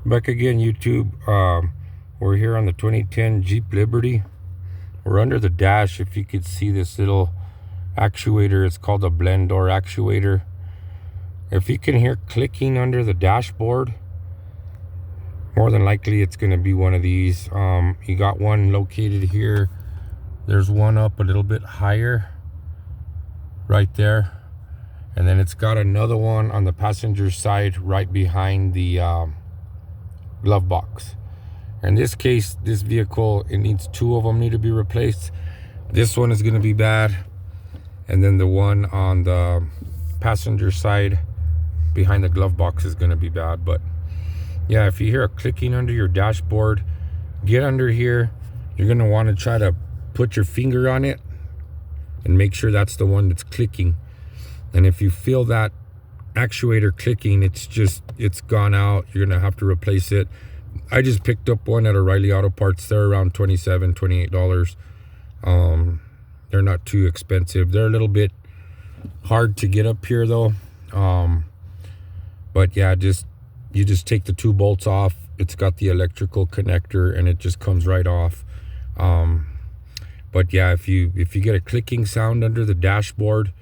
Back again, YouTube. We're here on the 2010 Jeep Liberty. We're under the dash. If you could see this little actuator, it's called a blend door actuator. If you can hear clicking under the dashboard, more than likely it's going to be one of these. You got one located here. There's one up a little bit higher right there, and then it's got another one on the passenger side right behind the glove box. In this case, this vehicle, it needs two of them need to be replaced. This one is going to be bad, and then the one on the passenger side behind the glove box is going to be bad. But yeah, if you hear a clicking under your dashboard, get under here. You're going to want to try to put your finger on it and make sure that's the one that's clicking. And if you feel that actuator clicking, it's gone out. You're gonna have to replace it. I just picked up one at O'Reilly Auto Parts. They're around $28. They're not too expensive. They're a little bit hard to get up here though. But yeah, you just take the two bolts off. It's got the electrical connector and it just comes right off. But yeah, if you get a clicking sound under the dashboard,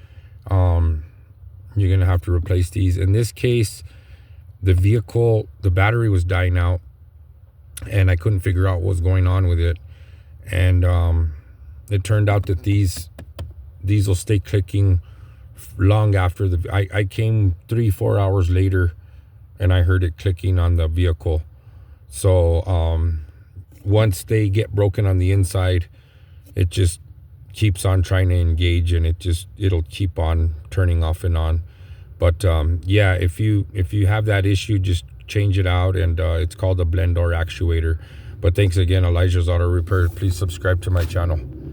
you're gonna have to replace these. In this case, the vehicle, the battery was dying out and I couldn't figure out what was going on with it. And it turned out that these will stay clicking long after I came 3-4 hours later and I heard it clicking on the vehicle. So once they get broken on the inside, it just keeps on trying to engage, and it'll keep on turning off and on. But yeah, if you have that issue, just change it out, and it's called a blend door actuator. But thanks again, Elijah's Auto Repair. Please subscribe to my channel.